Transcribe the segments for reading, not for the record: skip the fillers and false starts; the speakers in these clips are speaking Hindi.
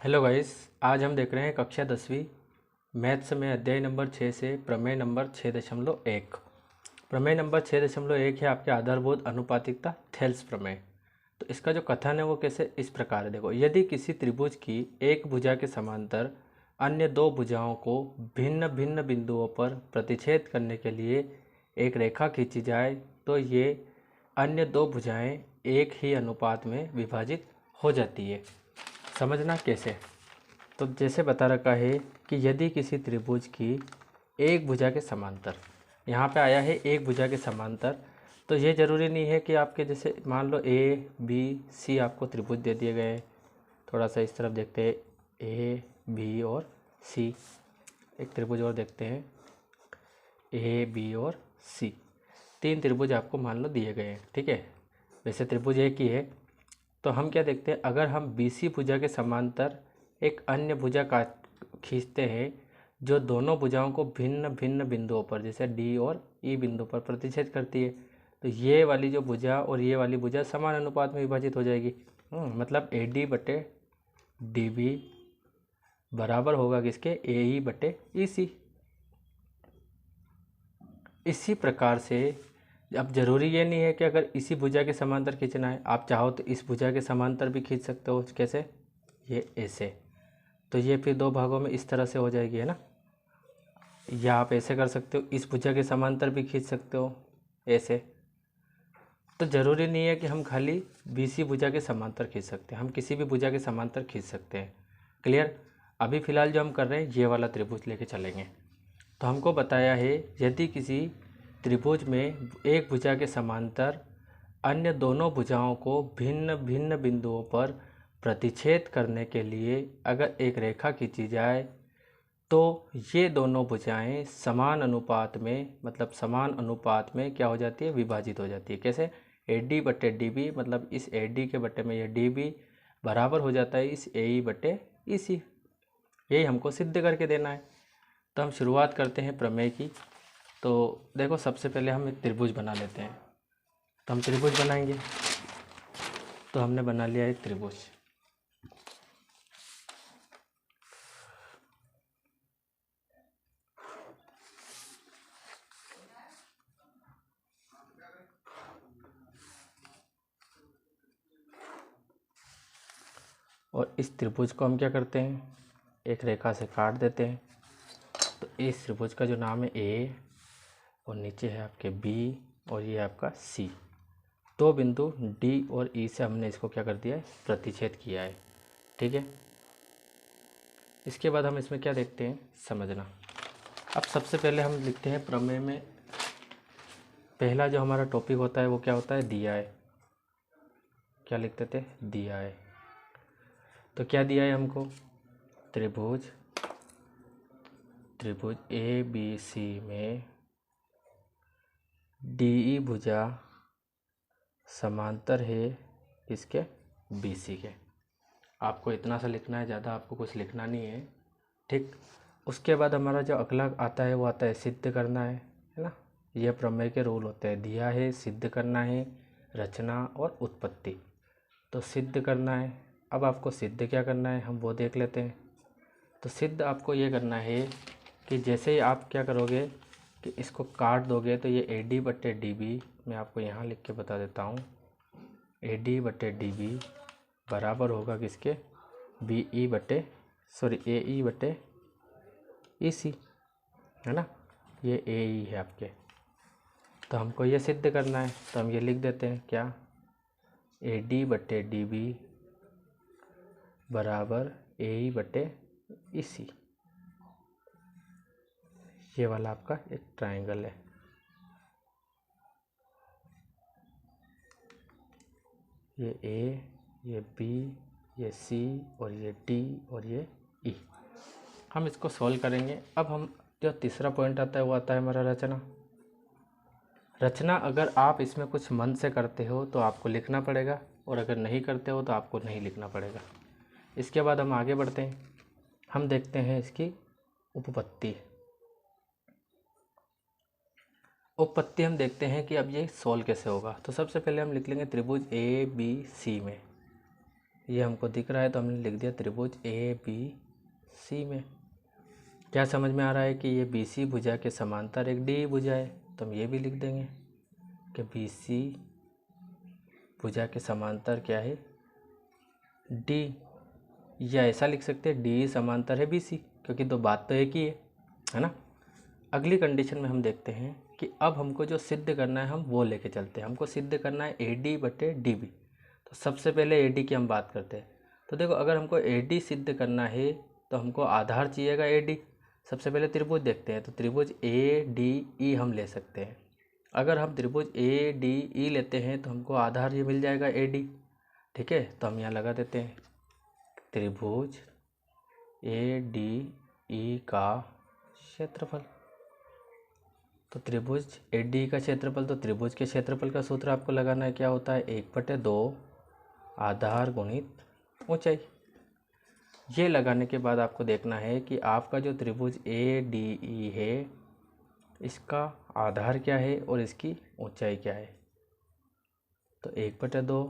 Hello guys. आज हम देख रहे हैं कक्षा 10वीं मैथ्स में अध्याय नंबर 6 से प्रमेय नंबर 6.1। प्रमेय नंबर 6.1 है आपके आधारभूत अनुपातिकता थेल्स प्रमेय। तो इसका जो कथन है वो कैसे इस प्रकार है। देखो, यदि किसी त्रिभुज की एक भुजा के समांतर अन्य दो भुजाओं को भिन्न भिन्न बिंदुओं पर प्रतिच्छेद करने के लिए एक रेखा खींची जाए तो ये अन्य दो भुजाएं एक ही अनुपात में विभाजित हो जाती है। समझना कैसे। तो जैसे बता रखा है कि यदि किसी त्रिभुज की एक भुजा के समांतर, यहाँ पे आया है एक भुजा के समांतर, तो ये ज़रूरी नहीं है कि आपके जैसे मान लो ए बी सी आपको त्रिभुज दे दिए गए। थोड़ा सा इस तरफ देखते हैं, ए बी और सी। एक त्रिभुज और देखते हैं, ए बी और सी। तीन त्रिभुज आपको मान लो दिए गए हैं, ठीक है। वैसे त्रिभुज एक ही है। तो हम क्या देखते हैं, अगर हम बीसी भुजा के समांतर एक अन्य भुजा काट खींचते हैं जो दोनों भुजाओं को भिन्न भिन्न बिंदुओं पर जैसे डी और ई बिंदु पर प्रतिच्छेद करती है, तो ये वाली जो भुजा और ये वाली भुजा समान अनुपात में विभाजित हो जाएगी। मतलब ए डी बटे डी बी बराबर होगा किसके, ए ई बटे ई सी। इसी प्रकार से अब ज़रूरी ये नहीं है कि अगर इसी भुजा के समांतर खींचना है, आप चाहो तो इस भुजा के समांतर भी खींच सकते हो। कैसे, ये ऐसे, तो ये फिर दो भागों में इस तरह से हो जाएगी, है ना। या आप ऐसे कर सकते हो, इस भुजा के समांतर भी खींच सकते हो ऐसे। तो ज़रूरी नहीं है कि हम खाली बीसी भुजा के समांतर खींच सकते हैं, हम किसी भी भुजा के समांतर खींच सकते हैं। क्लियर। अभी फ़िलहाल जो हम कर रहे हैं ये वाला त्रिभुज लेके चलेंगे। तो हमको बताया है यदि किसी त्रिभुज में एक भुजा के समांतर अन्य दोनों भुजाओं को भिन्न भिन्न बिंदुओं पर प्रतिच्छेद करने के लिए अगर एक रेखा खींची जाए तो ये दोनों भुजाएं समान अनुपात में, मतलब समान अनुपात में क्या हो जाती है, विभाजित हो जाती है। कैसे, ए डी बटे डी बी, मतलब इस ए डी के बटे में ये डी बी बराबर हो जाता है इस ए ई बटे ई सी। यही हमको सिद्ध करके देना है। तो हम शुरुआत करते हैं प्रमेय की। तो देखो, सबसे पहले हम एक त्रिभुज बना लेते हैं। तो हम त्रिभुज बनाएंगे। तो हमने बना लिया एक त्रिभुज। और इस त्रिभुज को हम क्या करते हैं, एक रेखा से काट देते हैं। तो इस त्रिभुज का जो नाम है ए और नीचे है आपके बी और ये आपका सी। दो बिंदु डी और ई से हमने इसको क्या कर दिया है, प्रतिच्छेद किया है, ठीक है। इसके बाद हम इसमें क्या देखते हैं, समझना। अब सबसे पहले हम लिखते हैं प्रमेय में पहला जो हमारा टॉपिक होता है वो क्या होता है, दिया है। क्या लिखते थे, दिया है। तो क्या दिया है हमको, त्रिभुज ए बी सी में डी ई भुजा समांतर है किसके, बी सी के। आपको इतना सा लिखना है, ज़्यादा आपको कुछ लिखना नहीं है, ठीक। उसके बाद हमारा जो अगला आता है वो आता है सिद्ध करना है ना। यह प्रमेय के रूल होते हैं, दिया है, सिद्ध करना है, रचना और उत्पत्ति। तो सिद्ध करना है। अब आपको सिद्ध क्या करना है हम वो देख लेते हैं। तो सिद्ध आपको ये करना है कि जैसे ही आप क्या करोगे कि इसको काट दोगे तो ये ए डी बटे डी बी, मैं आपको यहाँ लिख के बता देता हूँ, ए डी बटे डी बी बराबर होगा किसके, बी ई बटे सॉरी ए ई बटे ई सी, है ना। ये ए ई है आपके। तो हमको ये सिद्ध करना है, तो हम ये लिख देते हैं क्या, ए डी बटे डी बी बराबर ए ई बटे ई सी। ये वाला आपका एक ट्रायंगल है। ये ए, ये बी, ये सी और ये डी और ये ई। हम इसको सॉल्व करेंगे। अब हम जो तीसरा पॉइंट आता है वो आता है हमारा रचना। रचना अगर आप इसमें कुछ मन से करते हो तो आपको लिखना पड़ेगा, और अगर नहीं करते हो तो आपको नहीं लिखना पड़ेगा। इसके बाद हम आगे बढ़ते हैं, हम देखते हैं इसकी उपपत्ति। उपपत्ति हम देखते हैं कि अब ये सॉल्व कैसे होगा। तो सबसे पहले हम लिख लेंगे त्रिभुज ए बी सी में ये हमको दिख रहा है तो हमने लिख दिया त्रिभुज ए बी सी में। क्या समझ में आ रहा है कि ये बी सी भुजा के समांतर एक डी भुजा है, तो हम ये भी लिख देंगे कि बी सी भुजा के समांतर क्या है, डी। या ऐसा लिख सकते हैं डी समांतर है बी सी, क्योंकि दो बात तो एक ही है ना। अगली कंडीशन में हम देखते हैं कि अब हमको जो सिद्ध करना है हम वो लेके चलते हैं। हमको सिद्ध करना है ए डी बटे डी बी। तो सबसे पहले ए डी की हम बात करते हैं। तो देखो, अगर हमको ए डी सिद्ध करना है तो हमको आधार चाहिएगा ए डी। सबसे पहले त्रिभुज देखते हैं, तो त्रिभुज ए डी ई हम ले सकते हैं। अगर हम त्रिभुज ए डी ई लेते हैं तो हमको आधार ये मिल जाएगा ए डी। ठीक है, तो हम यहाँ लगा देते हैं त्रिभुज ए डी ई का क्षेत्रफल। तो त्रिभुज ए डी का क्षेत्रफल, तो त्रिभुज के क्षेत्रफल का सूत्र आपको लगाना है, क्या होता है, 1/2 आधार गुणित ऊंचाई। ये लगाने के बाद आपको देखना है कि आपका जो त्रिभुज ए डी ई है इसका आधार क्या है और इसकी ऊंचाई क्या है। तो 1/2,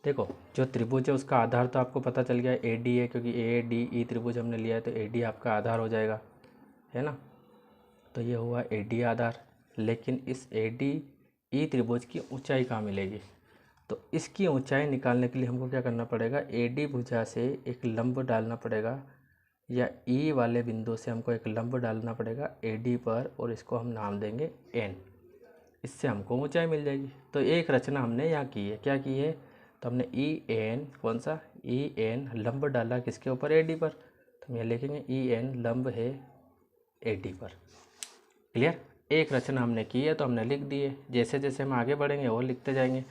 देखो जो त्रिभुज है उसका आधार तो आपको पता चल गया ए डी है, क्योंकि ए डी ई त्रिभुज हमने लिया है, तो ए डी आपका आधार हो जाएगा, है ना। तो ये हुआ ए डी आधार। लेकिन इस ए डी ई त्रिभुज की ऊंचाई कहाँ मिलेगी, तो इसकी ऊंचाई निकालने के लिए हमको क्या करना पड़ेगा, ए डी भुजा से एक लंब डालना पड़ेगा, या ई वाले बिंदु से हमको एक लंब डालना पड़ेगा ए डी पर, और इसको हम नाम देंगे एन। इससे हमको ऊंचाई मिल जाएगी। तो एक रचना हमने यहाँ की है, क्या की है, तो हमने ई एन, कौन सा, ई एन लंब डाला किसके ऊपर, ए डी पर। तो हम यहाँ लिखेंगे ई एन लंब है ए डी पर। क्लियर, एक रचना हमने की है तो हमने लिख दी है। जैसे जैसे हम आगे बढ़ेंगे और लिखते जाएंगे।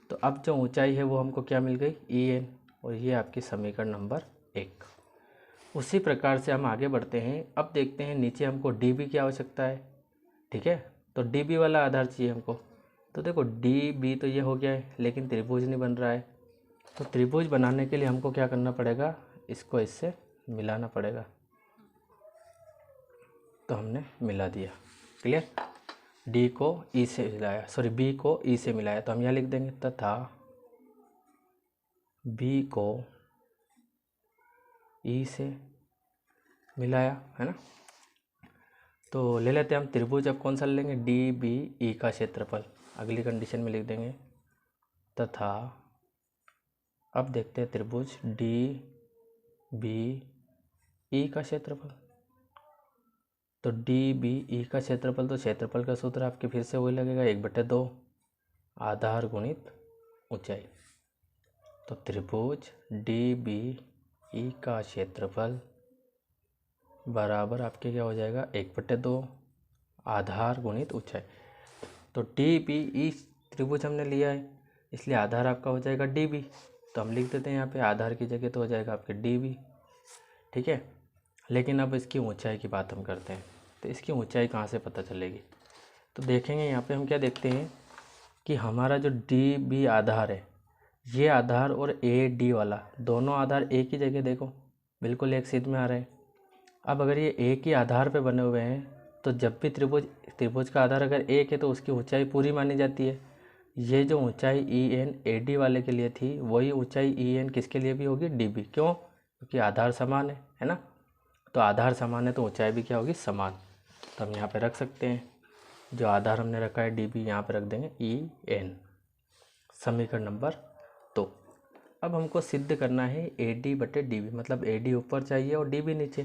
तो अब जो ऊंचाई है वो हमको क्या मिल गई, ई एन, और ये आपकी समीकरण नंबर 1। उसी प्रकार से हम आगे बढ़ते हैं। अब देखते हैं नीचे हमको डी बी की आवश्यकता है। ठीक है, तो डी बी वाला आधार चाहिए हमको। तो देखो डी बी तो ये हो गया है, लेकिन त्रिभुज नहीं बन रहा है। तो त्रिभुज बनाने के लिए हमको क्या करना पड़ेगा, इसको इससे मिलाना पड़ेगा। तो हमने मिला दिया। क्लियर, डी को ई से मिलाया, सॉरी बी को ई से मिलाया। तो हम यहाँ लिख देंगे तथा बी को ई से मिलाया, है ना। तो ले लेते हैं हम त्रिभुज। अब कौन सा लेंगे, डी बी ई का क्षेत्रफल। अगली कंडीशन में लिख देंगे तथा, अब देखते हैं त्रिभुज डी बी ई का क्षेत्रफल। तो डी बी ई का क्षेत्रफल, तो क्षेत्रफल का सूत्र आपके फिर से वही लगेगा, 1/2 आधार गुणित ऊंचाई। तो त्रिभुज डी बी ई का क्षेत्रफल बराबर आपके क्या हो जाएगा, 1/2 आधार गुणित ऊंचाई। तो डी बी ई त्रिभुज हमने लिया है, इसलिए आधार आपका हो जाएगा डी बी। तो हम लिख देते हैं यहाँ पे आधार की जगह तो हो जाएगा आपके डी बी। ठीक है, लेकिन अब इसकी ऊंचाई की बात हम करते हैं। तो इसकी ऊंचाई कहाँ से पता चलेगी, तो देखेंगे यहाँ पे हम क्या देखते हैं कि हमारा जो डी बी आधार है, ये आधार और ए डी वाला दोनों आधार एक ही जगह देखो बिल्कुल एक सीध में आ रहे हैं। अब अगर ये एक ही आधार पे बने हुए हैं तो जब भी त्रिभुज का आधार अगर एक है तो उसकी ऊंचाई पूरी मानी जाती है। ये जो ऊंचाई ई एन ए डी वाले के लिए थी वही ऊंचाई ई एन किसके लिए भी होगी, डी बी। क्यों, क्योंकि आधार समान है ना। तो आधार समान है तो ऊंचाई भी क्या होगी, समान। तो हम यहाँ पे रख सकते हैं जो आधार हमने रखा है डी बी, यहाँ पे रख देंगे ई एन। समीकरण नंबर 2। अब हमको सिद्ध करना है ए डी बटे डी बी, मतलब ए डी ऊपर चाहिए और डी बी नीचे।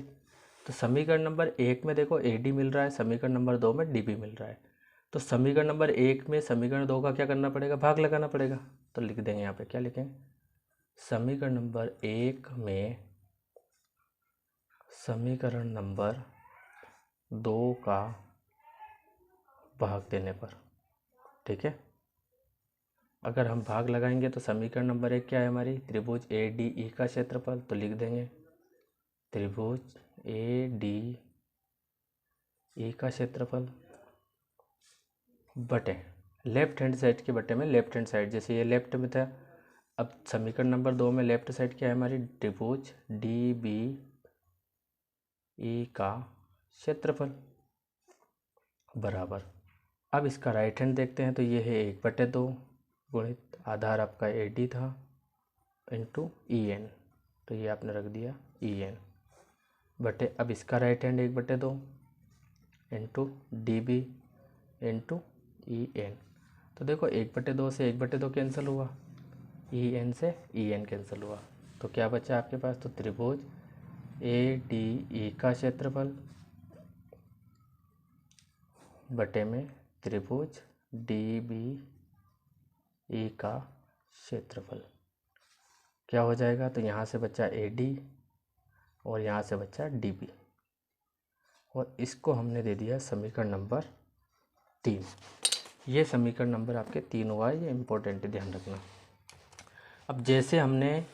तो समीकरण नंबर 1 में देखो ए डी मिल रहा है, समीकरण नंबर 2 में डी बी मिल रहा है। तो समीकरण नंबर 1 में समीकरण 2 का क्या करना पड़ेगा, भाग लगाना पड़ेगा। तो लिख देंगे यहाँ पे, क्या लिखेंगे, समीकरण नंबर 1 में समीकरण नंबर 2 का भाग देने पर। ठीक है, अगर हम भाग लगाएंगे तो समीकरण नंबर 1 क्या है हमारी, त्रिभुज ए डी ई का क्षेत्रफल। तो लिख देंगे त्रिभुज ए डी ई का क्षेत्रफल बटे लेफ्ट हैंड साइड के बटे में लेफ्ट हैंड साइड, जैसे ये लेफ्ट में था। अब समीकरण नंबर 2 में लेफ्ट साइड क्या है हमारी, त्रिभुज डी बी ई का क्षेत्रफल बराबर। अब इसका राइट हैंड देखते हैं तो ये है 1/2 गुणित आधार आपका ए डी था इंटू ई एन, तो ये आपने रख दिया ई एन बटे, अब इसका right hand 1/2 into D B into E N. तो देखो 1/2 से 1/2 कैंसिल हुआ, ई एन से ई एन कैंसिल हुआ, तो क्या बचा आपके पास? तो त्रिभुज ए डी ई का क्षेत्रफल बटे में त्रिभुज डी बी ई का क्षेत्रफल क्या हो जाएगा? तो यहाँ से बचा ए डी और यहाँ से बचा डी बी, और इसको हमने दे दिया समीकरण नंबर 3। ये समीकरण नंबर आपके 3 हुआ, ये इम्पोर्टेंट है, ध्यान रखना। अब जैसे हमने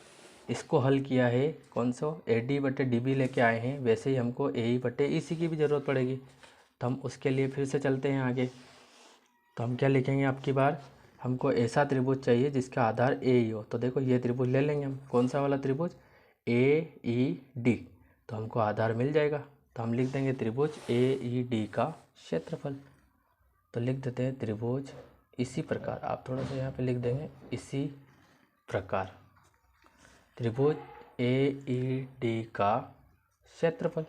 इसको हल किया है, कौन सा ए डी बटे डी बी लेके आए हैं, वैसे ही हमको ए ई बटे ई सी की भी ज़रूरत पड़ेगी। तो हम उसके लिए फिर से चलते हैं आगे। तो हम क्या लिखेंगे आपकी बार? हमको ऐसा त्रिभुज चाहिए जिसका आधार ए ई हो। तो देखो ये त्रिभुज ले लेंगे हम, कौन सा वाला त्रिभुज? ए ई डी। तो हमको आधार मिल जाएगा, तो हम लिख देंगे त्रिभुज ए ई डी का क्षेत्रफल। तो लिख देते हैं त्रिभुज, इसी प्रकार आप थोड़ा सा यहाँ पे लिख देंगे, इसी प्रकार त्रिभुज ए ई डी का क्षेत्रफल।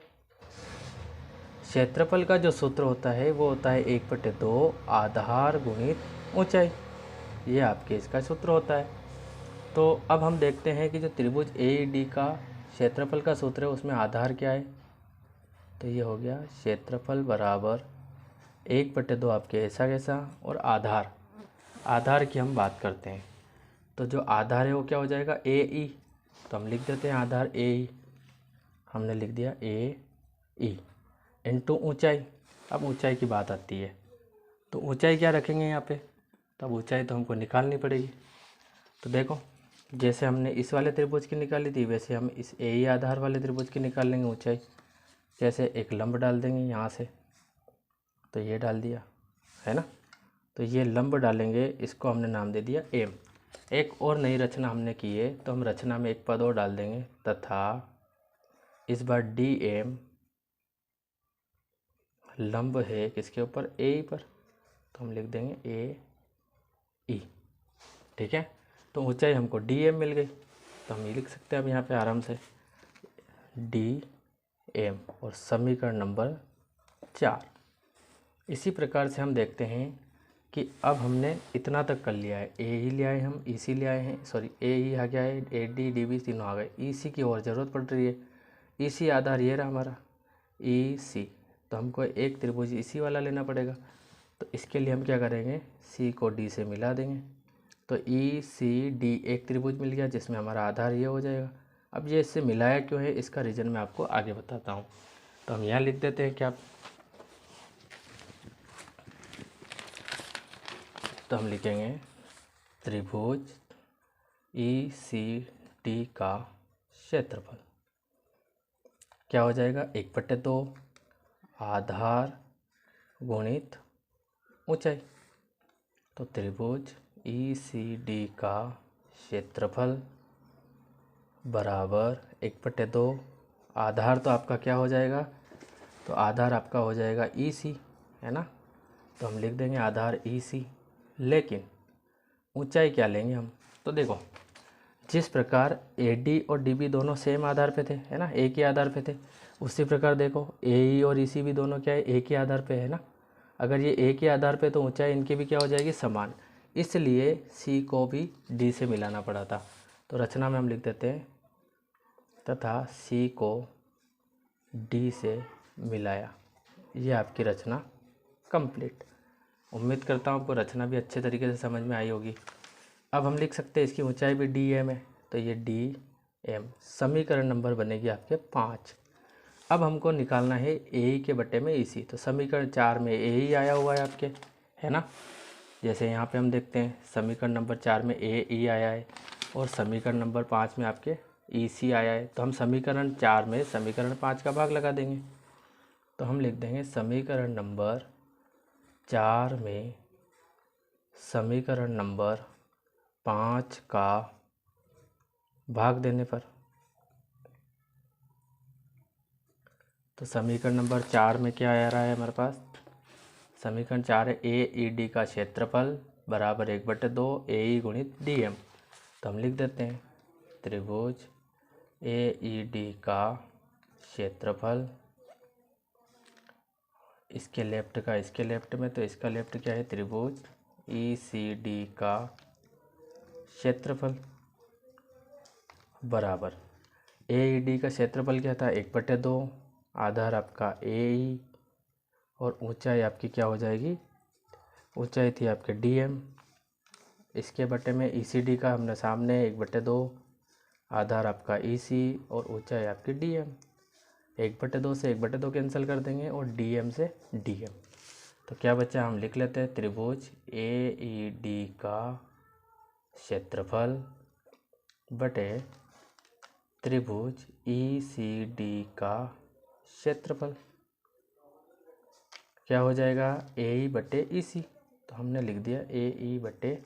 क्षेत्रफल का जो सूत्र होता है वो होता है 1/2 आधार गुणित ऊंचाई, ये आपके इसका सूत्र होता है। तो अब हम देखते हैं कि जो त्रिभुज ए ई डी का क्षेत्रफल का सूत्र है उसमें आधार क्या है। तो ये हो गया क्षेत्रफल बराबर 1/2 आपके ऐसा कैसा, और आधार की हम बात करते हैं। तो जो आधार है वो क्या हो जाएगा? ए ई। तो हम लिख देते हैं आधार ए ई, हमने लिख दिया ए ई इंटू ऊंचाई। अब ऊंचाई की बात आती है, तो ऊंचाई क्या रखेंगे यहाँ पे? तब ऊंचाई तो हमको निकालनी पड़ेगी। तो देखो जैसे हमने इस वाले त्रिभुज की निकाली थी, वैसे हम इस ए ई आधार वाले त्रिभुज की निकाल लेंगे ऊंचाई। जैसे एक लंब डाल देंगे यहाँ से, तो ये डाल दिया है ना। तो ये लंब डालेंगे, इसको हमने नाम दे दिया एम। एक और नई रचना हमने की है, तो हम रचना में एक पद और डाल देंगे, तथा इस बार डी एम लंब है किसके ऊपर? ए ई पर। तो हम लिख देंगे ए ई, ठीक है। तो ऊंचाई हमको डी एम मिल गई, तो हम ये लिख सकते हैं अब यहाँ पे आराम से डी एम, और समीकरण नंबर 4। इसी प्रकार से हम देखते हैं कि अब हमने इतना तक कर लिया है, ए ही ले आए हम, ई सी ले आए हैं, सॉरी ए ही आ गया है, ए डी डी बी तीनों आ गए, ई सी की और ज़रूरत पड़ रही है। ई सी आधार ये रहा हमारा ई सी, तो हमको एक त्रिभुज इसी वाला लेना पड़ेगा। तो इसके लिए हम क्या करेंगे? सी को डी से मिला देंगे, तो ई सी डी एक त्रिभुज मिल गया जिसमें हमारा आधार ये हो जाएगा। अब ये इससे मिलाया क्यों है, इसका रीज़न मैं आपको आगे बताता हूँ। तो हम यहाँ लिख देते हैं क्या? तो हम लिखेंगे त्रिभुज ई सी डी का क्षेत्रफल क्या हो जाएगा? 1/2 आधार गुणित ऊंचाई। तो त्रिभुज ई सी डी का क्षेत्रफल बराबर 1/2 आधार, तो आपका क्या हो जाएगा? तो आधार आपका हो जाएगा ई सी, है ना। तो हम लिख देंगे आधार ई सी, लेकिन ऊंचाई क्या लेंगे हम? तो देखो जिस प्रकार ए डी और डी बी दोनों सेम आधार पे थे, है ना, एक ही आधार पे थे, उसी प्रकार देखो ए ई और ई सी भी दोनों क्या है? एक ही आधार पे, है ना। अगर ये एक ही आधार पे तो ऊंचाई इनकी भी क्या हो जाएगी? समान। इसलिए सी को भी डी से मिलाना पड़ा था। तो रचना में हम लिख देते हैं तथा सी को डी से मिलाया। ये आपकी रचना कंप्लीट। उम्मीद करता हूँ आपको रचना भी अच्छे तरीके से समझ में आई होगी। अब हम लिख सकते हैं इसकी ऊंचाई भी डी एम है, तो ये डी एम समीकरण नंबर बनेगी आपके 5। अब हमको निकालना है ए ई के बटे में ई सी। तो समीकरण 4 में ए ई आया हुआ है आपके, है ना। जैसे यहाँ पे हम देखते हैं समीकरण नंबर 4 में ए ई आया है और समीकरण नंबर 5 में आपके ई सी आया है। तो हम समीकरण 4 में समीकरण 5 का भाग लगा देंगे। तो हम लिख देंगे समीकरण नंबर 4 में समीकरण नंबर 5 का भाग देने पर, तो समीकरण नंबर 4 में क्या आ रहा है हमारे पास? समीकरण 4 है ए ई डी का क्षेत्रफल बराबर 1/2 AE गुणित DM। तो हम लिख देते हैं त्रिभुज AED का क्षेत्रफल, इसके लेफ्ट का इसके लेफ्ट में, तो इसका लेफ्ट क्या है, त्रिभुज ECD का क्षेत्रफल बराबर AED का क्षेत्रफल क्या था, 1/2, आधार आपका AE और ऊंचाई आपकी क्या हो जाएगी, ऊंचाई थी आपके DM, इसके बटे में ECD का हमने सामने 1/2, आधार आपका EC और ऊंचाई आपकी DM। 1/2 से 1/2 कैंसिल कर देंगे और DM से DM। तो क्या बचा, हम लिख लेते हैं त्रिभुज AED का क्षेत्रफल बटे त्रिभुज ECD का क्षेत्रफल क्या हो जाएगा, AE बटे EC। तो हमने लिख दिया AE बटे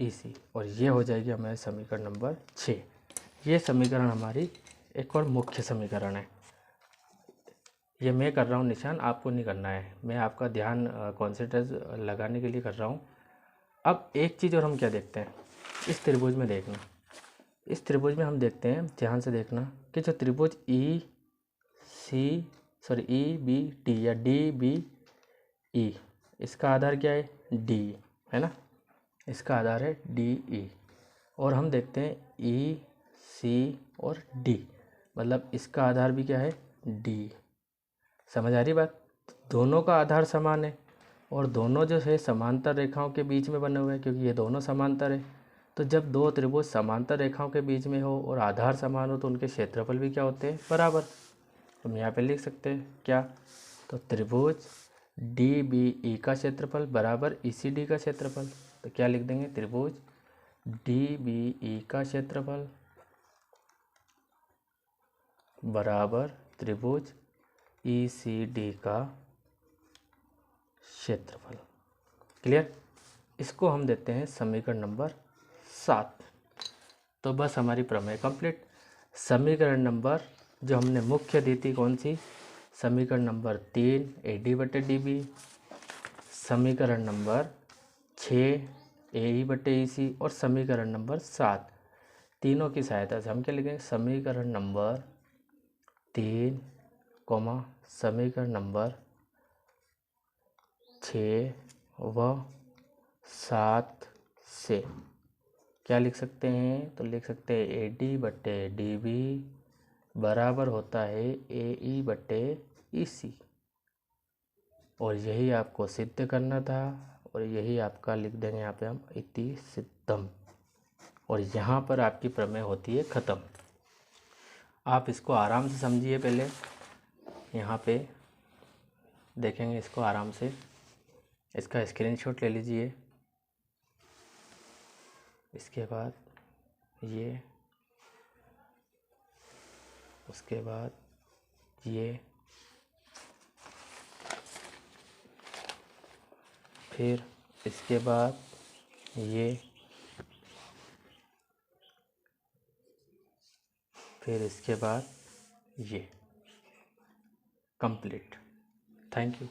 EC और ये हो जाएगी हमारे समीकरण नंबर 6। ये समीकरण हमारी एक और मुख्य समीकरण है। ये मैं कर रहा हूँ निशान, आपको नहीं करना है, मैं आपका ध्यान कॉन्सेंट्रेट लगाने के लिए कर रहा हूँ। अब एक चीज़ और हम क्या देखते हैं, इस त्रिभुज में देखना, इस त्रिभुज में हम देखते हैं, ध्यान से देखना कि जो त्रिभुज EBD या DBE, इसका आधार क्या है, D है ना, इसका आधार है DE। और हम देखते हैं EC और D, मतलब इसका आधार भी क्या है, D। समझ आ रही बात, दोनों का आधार समान है और दोनों जो है समांतर रेखाओं के बीच में बने हुए हैं, क्योंकि ये दोनों समांतर है। तो जब दो त्रिभुज समांतर रेखाओं के बीच में हो और आधार समान हो तो उनके क्षेत्रफल भी क्या होते हैं, बराबर। हम यहाँ पे लिख सकते हैं क्या, तो त्रिभुज DBE का क्षेत्रफल बराबर ECD का क्षेत्रफल। तो क्या लिख देंगे, त्रिभुज DBE का क्षेत्रफल बराबर त्रिभुज ECD का क्षेत्रफल। क्लियर, इसको हम देते हैं समीकरण नंबर 7। तो बस हमारी प्रमेय कंप्लीट। समीकरण नंबर जो हमने मुख्य दी थी कौन सी, समीकरण नंबर 3 AD बटे DB, समीकरण नंबर 6 AE बटे EC और समीकरण नंबर 7, तीनों की सहायता से हम क्या लिखेंगे, समीकरण नंबर 3 समीकरण नंबर 6 व 7 से क्या लिख सकते हैं, तो लिख सकते हैं AD बटे DB बराबर होता है AE बटे EC। और यही आपको सिद्ध करना था और यही आपका लिख देंगे यहाँ पे हम इति सिद्धम। और यहाँ पर आपकी प्रमेय होती है ख़त्म। आप इसको आराम से समझिए, पहले यहाँ पे देखेंगे इसको आराम से, इसका स्क्रीनशॉट ले लीजिए, इसके बाद ये, उसके बाद ये, फिर इसके बाद ये, फिर इसके बाद ये, कंप्लीट। Thank you.